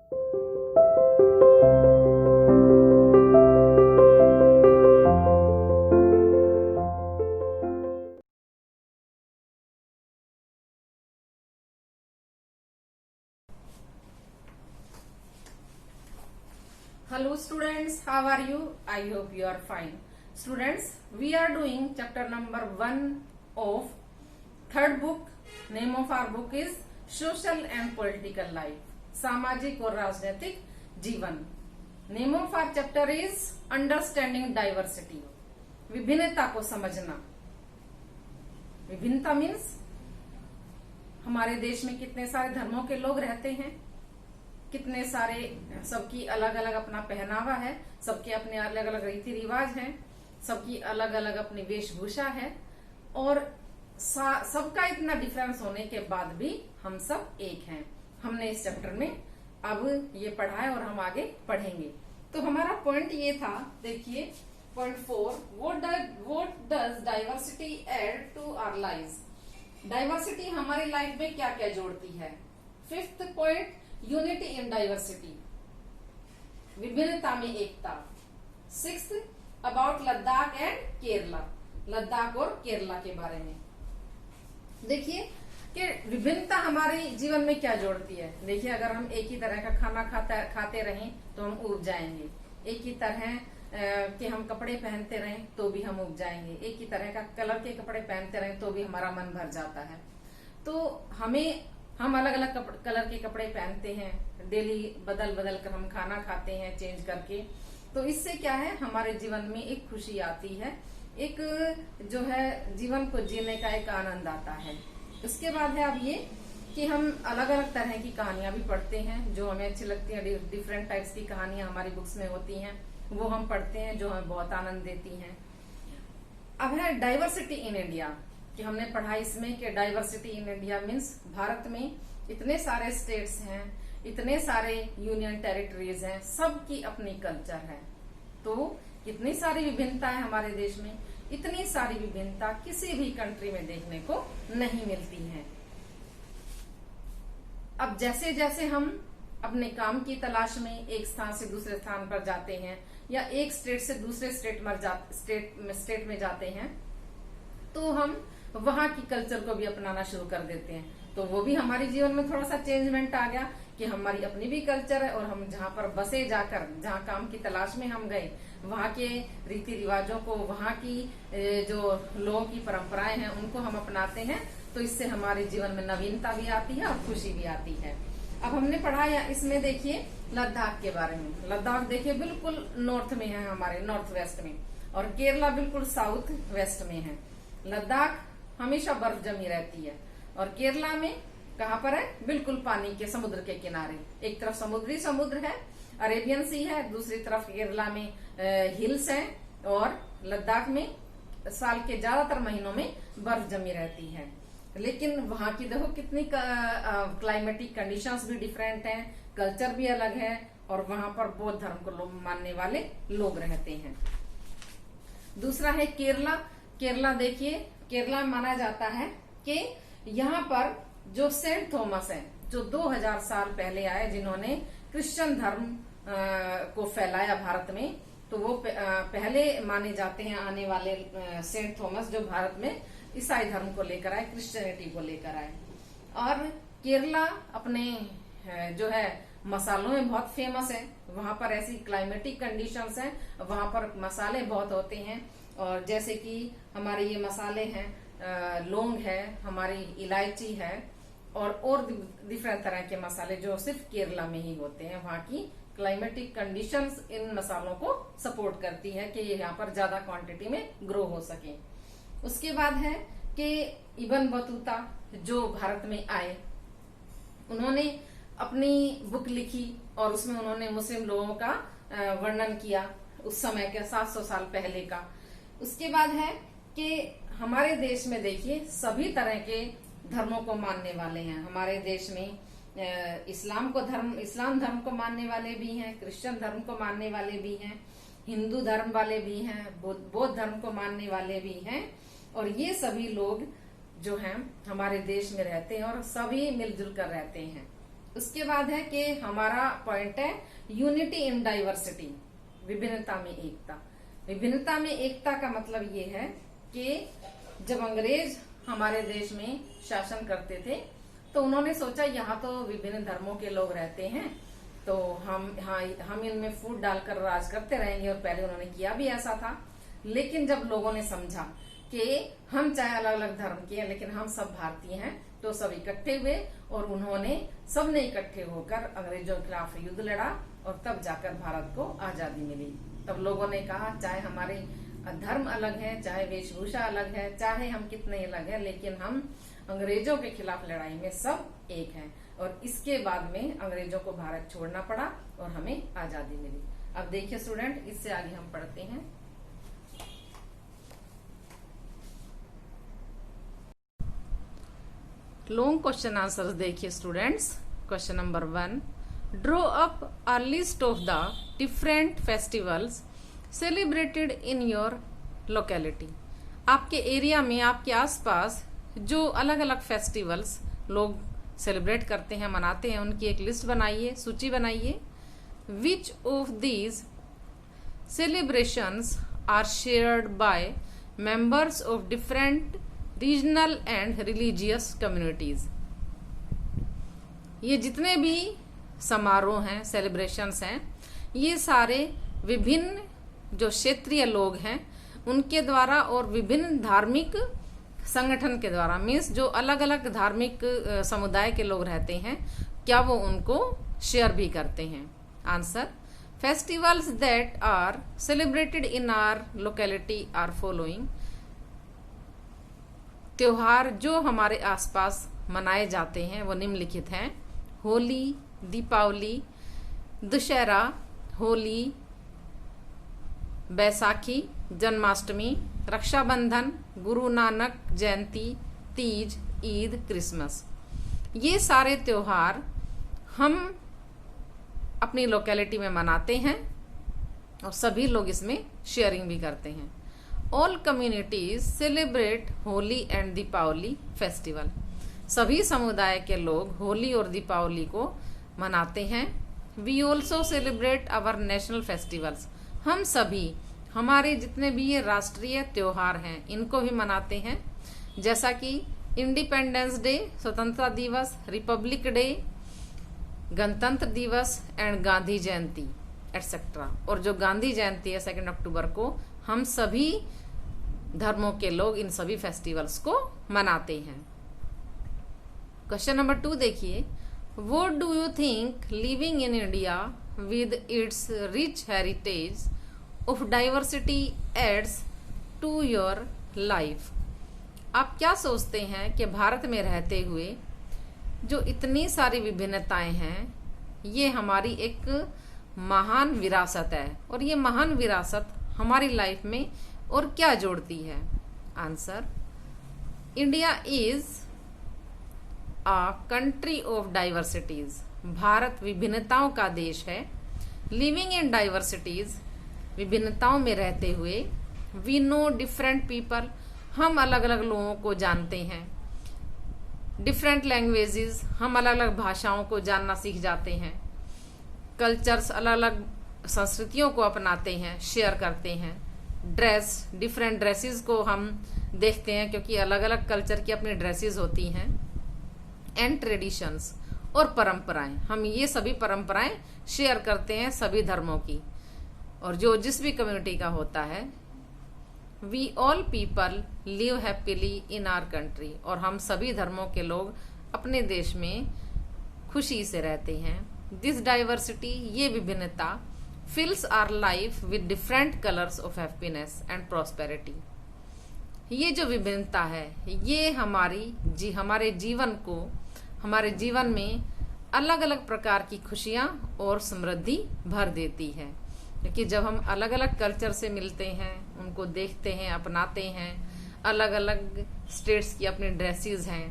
Hello students, how are you? I hope you are fine. Students, we are doing chapter number 1 of third book. Name of our book is Social and Political Life. सामाजिक और राजनीतिक जीवन. Name of our chapter is Understanding Diversity. विभिन्नता को समझना. विभिन्नता means हमारे देश में कितने सारे धर्मों के लोग रहते हैं, कितने सारे, सबकी अलग अलग अपना पहनावा है, सबके अपने अलग अलग रीति रिवाज हैं, सबकी अलग अलग अपनी वेशभूषा है और सबका इतना डिफरेंस होने के बाद भी हम सब एक हैं. हमने इस चैप्टर में अब ये पढ़ा है और हम आगे पढ़ेंगे. तो हमारा पॉइंट ये था, देखिए point 4, what does diversity add to our lives. Diversity हमारी लाइफ में क्या क्या जोड़ती है. 5th point, unity in diversity, विभिन्नता में एकता. 6th, about Ladakh and Kerala, Ladakh और केरला के बारे में. देखिए कि विभिन्नता हमारे जीवन में क्या जोड़ती है. देखिए अगर हम एक ही तरह का खाना खाते रहें तो हम ऊब जाएंगे, एक ही तरह के हम कपड़े पहनते रहें तो भी हम ऊब जाएंगे, एक ही तरह का कलर के कपड़े पहनते रहें तो भी हमारा मन भर जाता है. तो हम अलग अलग कलर के कपड़े पहनते हैं, डेली बदल बदल कर हम खाना खाते हैं चेंज करके. तो इससे क्या है, हमारे जीवन में एक खुशी आती है, एक जो है जीवन को जीने का एक आनंद आता है. उसके बाद है अब ये कि हम अलग अलग तरह की कहानियां भी पढ़ते हैं जो हमें अच्छी लगती हैं. डिफरेंट टाइप्स की कहानियां हमारी बुक्स में होती हैं, वो हम पढ़ते हैं जो हमें बहुत आनंद देती हैं. अब है डाइवर्सिटी इन इंडिया, कि हमने पढ़ा इसमें कि diversity in India means Bharat में इतने सारे स्टेट्स हैं, इतने सारे यूनियन टेरिटरीज हैं, सबकी अपनी कल्चर है. तो इतनी सारी विभिन्नता है हमारे देश में, इतनी सारी विभिन्नता किसी भी कंट्री में देखने को नहीं मिलती है. अब जैसे जैसे हम अपने काम की तलाश में एक स्थान से दूसरे स्थान पर जाते हैं या एक स्टेट से दूसरे स्टेट में जाते हैं तो हम वहां की कल्चर को भी अपनाना शुरू कर देते हैं. तो वो भी हमारे जीवन में थोड़ा सा चेंजमेंट आ गया कि हमारी अपनी भी कल्चर है और हम जहाँ पर बसे जाकर, जहाँ काम की तलाश में हम गए, वहाँ के रीति रिवाजों को, वहाँ की जो लोगों की परंपराएं हैं उनको हम अपनाते हैं. तो इससे हमारे जीवन में नवीनता भी आती है और खुशी भी आती है. अब हमने पढ़ा इसमें देखिए लद्दाख के बारे में. लद्दाख देखिए बिल्कुल नॉर्थ में है, हमारे नॉर्थ वेस्ट में, और केरला बिल्कुल साउथ वेस्ट में है. लद्दाख हमेशा बर्फ जमी रहती है और केरला में कहाँ पर है, बिल्कुल पानी के, समुद्र के किनारे. एक तरफ समुद्र है, अरेबियन सी है, दूसरी तरफ केरला में हिल्स हैं और लद्दाख में साल के ज्यादातर महीनों में बर्फ जमी रहती है. लेकिन वहां की देखो कितनी क्लाइमेटिक कंडीशंस भी डिफरेंट हैं, कल्चर भी अलग है और वहां पर बौद्ध धर्म को मानने वाले लोग रहते हैं. दूसरा है केरला. केरला देखिए, केरला में माना जाता है कि यहाँ पर जो सेंट थॉमस हैं, जो 2000 साल पहले आए, जिन्होंने क्रिश्चियन धर्म को फैलाया भारत में, तो वो पहले माने जाते हैं आने वाले सेंट थॉमस, जो भारत में ईसाई धर्म को लेकर आए, क्रिश्चियनिटी को लेकर आए. और केरला अपने जो है मसालों में बहुत फेमस है. वहां पर ऐसी क्लाइमेटिक कंडीशंस हैं, वहां पर मसाले बहुत होते हैं. और जैसे कि हमारे ये मसाले हैं, लौंग है, हमारी इलायची है और डिफरेंट तरह के मसाले जो सिर्फ केरला में ही होते हैं. वहां की क्लाइमेटिक कंडीशंस इन मसालों को सपोर्ट करती है कि ये यहाँ पर ज्यादा क्वांटिटी में ग्रो हो सके. उसके बाद है कि इब्न बतूता जो भारत में आए, उन्होंने अपनी बुक लिखी और उसमें उन्होंने मुस्लिम लोगों का वर्णन किया उस समय के 700 साल पहले का. उसके बाद है कि हमारे देश में देखिए सभी तरह के धर्मों को मानने वाले हैं. हमारे देश में इस्लाम धर्म को मानने वाले भी हैं, क्रिश्चियन धर्म को मानने वाले भी हैं, हिंदू धर्म वाले भी हैं, बौद्ध धर्म को मानने वाले भी हैं. और ये सभी लोग जो हैं हमारे देश में रहते हैं और सभी मिलजुल कर रहते हैं. उसके बाद है कि हमारा पॉइंट है यूनिटी इन डाइवर्सिटी, विभिन्नता में एकता। विभिन्नता में एकता का मतलब ये है कि जब अंग्रेज हमारे देश में शासन करते थे तो उन्होंने सोचा यहाँ तो विभिन्न धर्मों के लोग रहते हैं, तो हम इनमें फूट डालकर राज करते रहेंगे, और पहले उन्होंने किया भी ऐसा था। लेकिन जब लोगों ने समझा कि हम चाहे अलग अलग धर्म के हैं लेकिन हम सब भारतीय हैं, तो सब इकट्ठे हुए और उन्होंने सबने इकट्ठे होकर अंग्रेजों के खिलाफ युद्ध लड़ा, और तब जाकर भारत को आजादी मिली। तब लोगों ने कहा चाहे हमारे धर्म अलग है, चाहे वेशभूषा अलग है, चाहे हम कितने अलग हैं, लेकिन हम अंग्रेजों के खिलाफ लड़ाई में सब एक हैं। और इसके बाद में अंग्रेजों को भारत छोड़ना पड़ा और हमें आजादी मिली। अब देखिए स्टूडेंट, इससे आगे हम पढ़ते हैं। लॉन्ग क्वेश्चन आंसर्स देखिए students. Question number 1, draw up a list of the different festivals celebrated in your locality. आपके एरिया में, आपके आसपास जो अलग अलग फेस्टिवल्स लोग सेलिब्रेट करते हैं, मनाते हैं, उनकी एक लिस्ट बनाइए, सूची बनाइए। Which of these celebrations are shared by members of different regional and religious communities. ये जितने भी समारोह हैं, सेलिब्रेशंस हैं, ये सारे विभिन्न जो क्षेत्रीय लोग हैं उनके द्वारा और विभिन्न धार्मिक संगठन के द्वारा, मीन्स जो अलग अलग धार्मिक समुदाय के लोग रहते हैं, क्या वो उनको शेयर भी करते हैं। Answer, festivals that are celebrated in our locality are following. त्योहार जो हमारे आसपास मनाए जाते हैं वो निम्नलिखित हैं। होली, दीपावली, दशहरा, होली, बैसाखी, जन्माष्टमी, रक्षाबंधन, गुरु नानक जयंती, तीज, ईद, क्रिसमस। ये सारे त्योहार हम अपनी लोकेलिटी में मनाते हैं और सभी लोग इसमें शेयरिंग भी करते हैं। All communities celebrate Holi and Deepawali festival. सभी समुदाय के लोग होली और दीपावली को मनाते हैं। We also celebrate our national festivals. हम सभी हमारे जितने भी ये राष्ट्रीय त्योहार हैं इनको भी मनाते हैं, जैसा कि इंडिपेंडेंस डे, स्वतंत्रता दिवस, रिपब्लिक डे, गणतंत्र दिवस एंड गांधी जयंती एटसेट्रा। और जो गांधी जयंती है 2 अक्टूबर को, हम सभी धर्मों के लोग इन सभी फेस्टिवल्स को मनाते हैं। क्वेश्चन नंबर 2 देखिए। What do you think living in India with its rich heritage of diversity adds to your life. आप क्या सोचते हैं कि भारत में रहते हुए जो इतनी सारी विभिन्नताएं हैं, ये हमारी एक महान विरासत है, और ये महान विरासत हमारी लाइफ में और क्या जोड़ती है। Answer, India is a country of diversities. Bharat विभिन्नताओं का देश है। लिविंग इन डाइवर्सिटीज, विभिन्नताओं में रहते हुए। वी नो डिफरेंट पीपल, हम अलग अलग लोगों को जानते हैं। डिफरेंट लैंग्वेजेस, हम अलग अलग भाषाओं को जानना सीख जाते हैं। कल्चर्स, अलग अलग संस्कृतियों को अपनाते हैं, शेयर करते हैं। ड्रेस, डिफरेंट ड्रेसेस को हम देखते हैं क्योंकि अलग अलग कल्चर की अपनी ड्रेसेस होती हैं। एंड ट्रेडिशंस, और परंपराएं, हम ये सभी परंपराएं शेयर करते हैं सभी धर्मों की, और जो जिस भी कम्युनिटी का होता है। We all people live happily in our country, और हम सभी धर्मों के लोग अपने देश में खुशी से रहते हैं। दिस डाइवर्सिटी, ये विभिन्नता, fills our life with different colours of happiness and prosperity. ये जो विभिन्नता है ये हमारे जीवन को, हमारे जीवन में अलग अलग प्रकार की खुशियां और समृद्धि भर देती है। क्योंकि जब हम अलग अलग कल्चर से मिलते हैं, उनको देखते हैं, अपनाते हैं, अलग अलग स्टेट्स की अपनी ड्रेसेस हैं,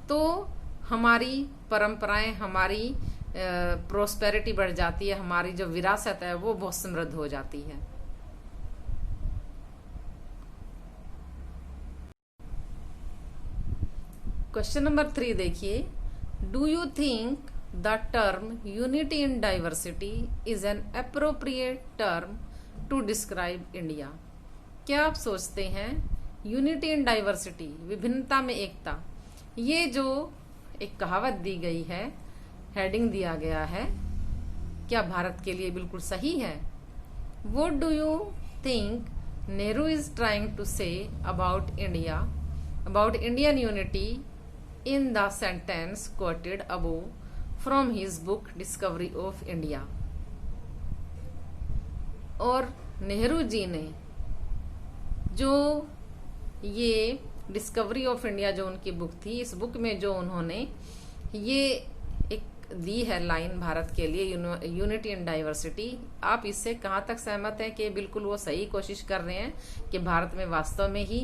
तो हमारी परंपराएं, हमारी प्रोस्पेरिटी बढ़ जाती है, हमारी जो विरासत है वो बहुत समृद्ध हो जाती है। क्वेश्चन नंबर 3 देखिए। Do you think the term unity in diversity is an appropriate term to describe India? क्या आप सोचते हैं यूनिटी इन डाइवर्सिटी, विभिन्नता में एकता, ये जो एक कहावत दी गई है, हेडिंग दिया गया है, क्या भारत के लिए बिल्कुल सही है? What do you think Nehru is trying to say about India, about Indian unity in the sentence quoted above from his book Discovery of India? और नेहरू जी ने जो ये डिस्कवरी ऑफ इंडिया जो उनकी बुक थी, इस बुक में जो उन्होंने ये एक दी है लाइन भारत के लिए, यूनिटी इन डाइवर्सिटी, आप इससे कहाँ तक सहमत हैं कि बिल्कुल वो सही कोशिश कर रहे हैं कि भारत में वास्तव में ही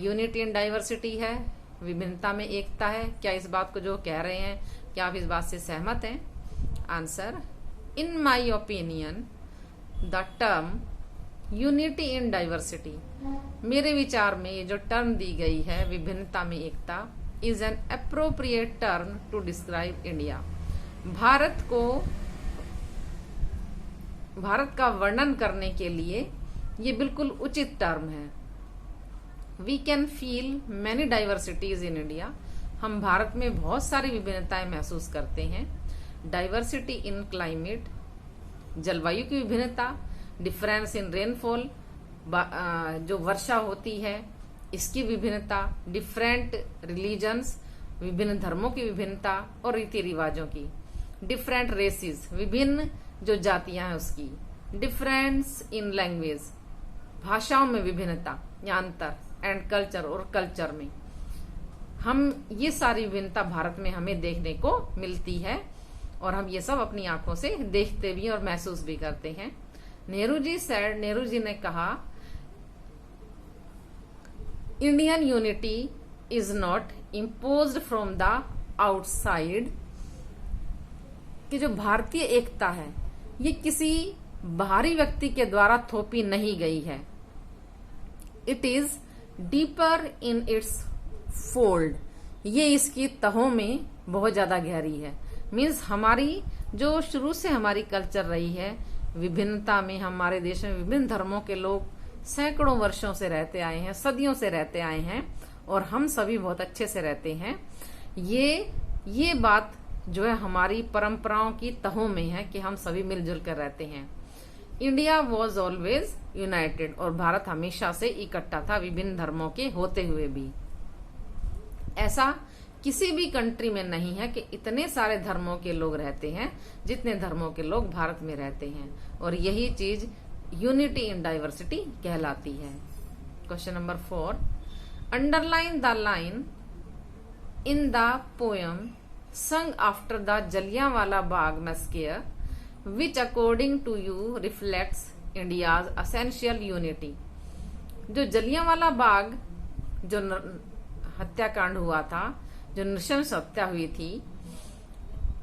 यूनिटी इन डाइवर्सिटी है, विभिन्नता में एकता है? क्या इस बात को जो कह रहे हैं, क्या आप इस बात से सहमत हैं? Answer, in my opinion the term unity in diversity, मेरे विचार में ये जो टर्म दी गई है विभिन्नता में एकता, is an appropriate term to describe India, Bharat का वर्णन करने के लिए ये बिल्कुल उचित टर्म है। We can feel many diversities in India, हम भारत में बहुत सारी विभिन्नताएं महसूस करते हैं। डाइवर्सिटी इन क्लाइमेट, जलवायु की विभिन्नता, डिफरेंस इन रेनफॉल, जो वर्षा होती है इसकी विभिन्नता, डिफरेंट रिलीजन्स, विभिन्न धर्मों की विभिन्नता और रीति रिवाजों की, डिफरेंट रेसिस, विभिन्न जो जातियां हैं उसकी, डिफरेंस इन लैंग्वेज, भाषाओं में विभिन्नता या अंतर, एंड कल्चर और कल्चर में, हम ये सारी विभिन्नता भारत में हमें देखने को मिलती है और हम ये सब अपनी आंखों से देखते भी और महसूस भी करते हैं। नेहरू जी ने कहा, Indian unity is not imposed from the outside, कि जो भारतीय एकता है ये किसी बाहरी व्यक्ति के द्वारा थोपी नहीं गई है। It is deeper in its fold, ये इसकी तहों में बहुत ज्यादा गहरी है। मीन्स हमारी जो शुरू से हमारी कल्चर रही है, विभिन्नता में, हमारे देश में विभिन्न धर्मों के लोग सैकड़ों वर्षों से रहते आए हैं, सदियों से रहते आए हैं और हम सभी बहुत अच्छे से रहते हैं। ये बात जो है हमारी परंपराओं की तहों में है कि हम सभी मिलजुल कर रहते हैं। इंडिया वॉज ऑलवेज यूनाइटेड, और भारत हमेशा से इकट्ठा था विभिन्न धर्मों के होते हुए भी। ऐसा किसी भी कंट्री में नहीं है कि इतने सारे धर्मों के लोग रहते हैं जितने धर्मों के लोग भारत में रहते हैं, और यही चीज यूनिटी इन डाइवर्सिटी कहलाती है। Question number 4, underline the line in the poem sung after the Jallianwala Bagh massacre, which according to you reflects India's essential unity। जो जलियांवाला बाग जो हत्याकांड हुआ था, जो नृशंस हत्या हुई थी,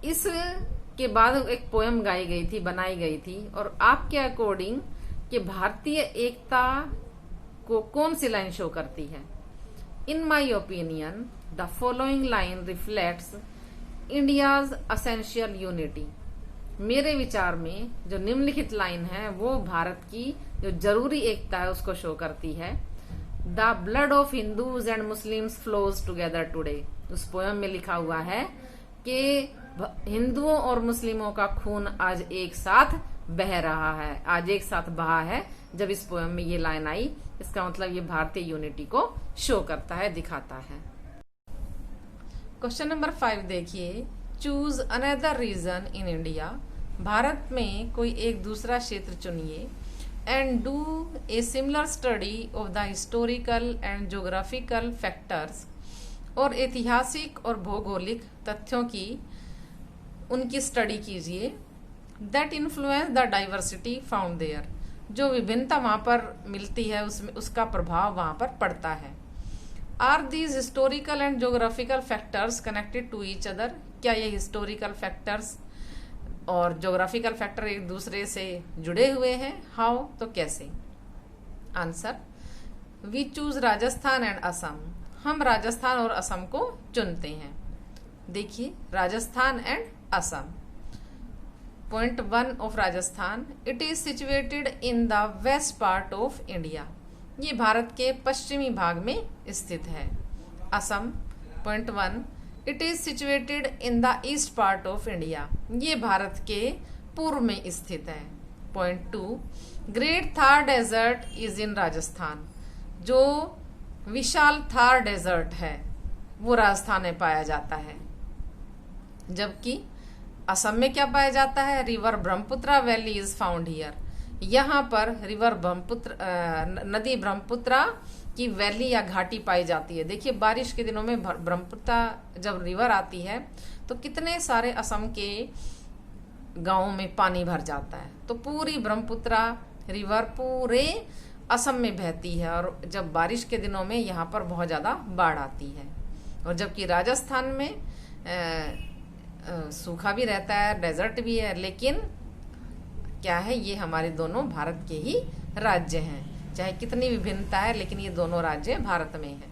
इसके बाद एक पोएम गाई गई थी, बनाई गई थी, और आपके अकॉर्डिंग कि भारतीय एकता को कौन सी लाइन शो करती है? In my opinion the following line reflects India's essential unity, मेरे विचार में जो निम्नलिखित लाइन है वो भारत की जो जरूरी एकता है उसको शो करती है। The blood of Hindus and Muslims flows together today, उस पोएम में लिखा हुआ है कि हिंदुओं और मुस्लिमों का खून आज एक साथ बह रहा है, आज एक साथ बहा है। जब इस पोएम में ये लाइन आई, इसका मतलब ये भारतीय यूनिटी को शो करता है, दिखाता है। क्वेश्चन नंबर 5 देखिए, choose another region in India, Bharat में कोई एक दूसरा क्षेत्र चुनिए, and do a similar study of the historical and geographical factors, और ऐतिहासिक और भौगोलिक तथ्यों की उनकी स्टडी कीजिए, that influence the diversity found there, जो विभिन्नता वहां पर मिलती है उसमें उसका प्रभाव वहां पर पड़ता है। Are these historical and geographical factors connected to each other, क्या ये हिस्टोरिकल फैक्टर्स और ज्योग्राफिकल फैक्टर एक दूसरे से जुड़े हुए हैं? हाउ, तो कैसे? Answer, we choose Rajasthan and Assam, हम राजस्थान और असम को चुनते हैं। देखिए, Rajasthan and Assam. Point 1 of Rajasthan. It is situated in the west part of India. ये भारत के पश्चिमी भाग में स्थित है. Assam. Point 1. It is situated in the east part of India. ये भारत के पूर्व में स्थित है. Point 2. Great Thar Desert is in Rajasthan. जो विशाल थार डेजर्ट है वो राजस्थान में पाया जाता है. जबकि असम में क्या पाया जाता है? River Brahmaputra valley is found here. यहाँ पर रिवर ब्रह्मपुत्र नदी ब्रह्मपुत्रा की वैली या घाटी पाई जाती है. देखिए बारिश के दिनों में ब्रह्मपुत्रा जब रिवर आती है तो कितने सारे असम के गांवों में पानी भर जाता है. तो पूरी ब्रह्मपुत्रा रिवर पूरे असम में बहती है और जब बारिश के दिनों में यहाँ पर बहुत ज़्यादा बाढ़ आती है. और जबकि राजस्थान में सूखा भी रहता है, डेजर्ट भी है, लेकिन क्या है, ये हमारे दोनों भारत के ही राज्य हैं. चाहे कितनी विभिन्नता है लेकिन ये दोनों राज्य भारत में हैं.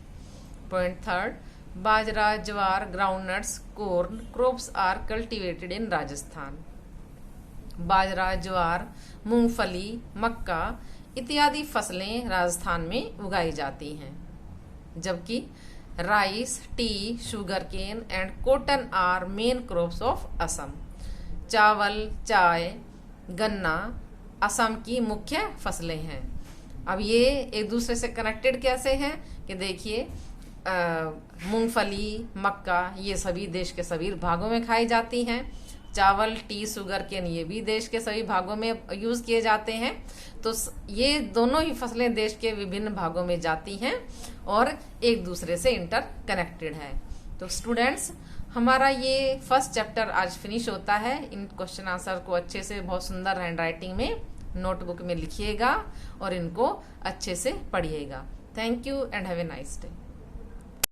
Point 3. Bajra, jowar, groundnuts, corn crops are cultivated in Rajasthan. बाजरा, ज्वार, मूंगफली, मक्का इत्यादि फसलें राजस्थान में उगाई जाती हैं. जबकि rice, tea, sugar cane and cotton are main crops of Assam. चावल, चाय, गन्ना असम की मुख्य फसलें हैं. अब ये एक दूसरे से कनेक्टेड कैसे हैं कि देखिए मूंगफली, मक्का ये सभी देश के सभी भागों में खाई जाती हैं. चावल, टी, शुगर केन ये भी देश के सभी भागों में यूज किए जाते हैं. तो ये दोनों ही फसलें देश के विभिन्न भागों में जाती हैं और एक दूसरे से इंटर कनेक्टेड है. तो स्टूडेंट्स, हमारा ये फर्स्ट चैप्टर आज फिनिश होता है. इन क्वेश्चन आंसर को अच्छे से बहुत सुंदर हैंड राइटिंग में नोटबुक में लिखिएगा और इनको अच्छे से पढ़िएगा. Thank you and have a nice day.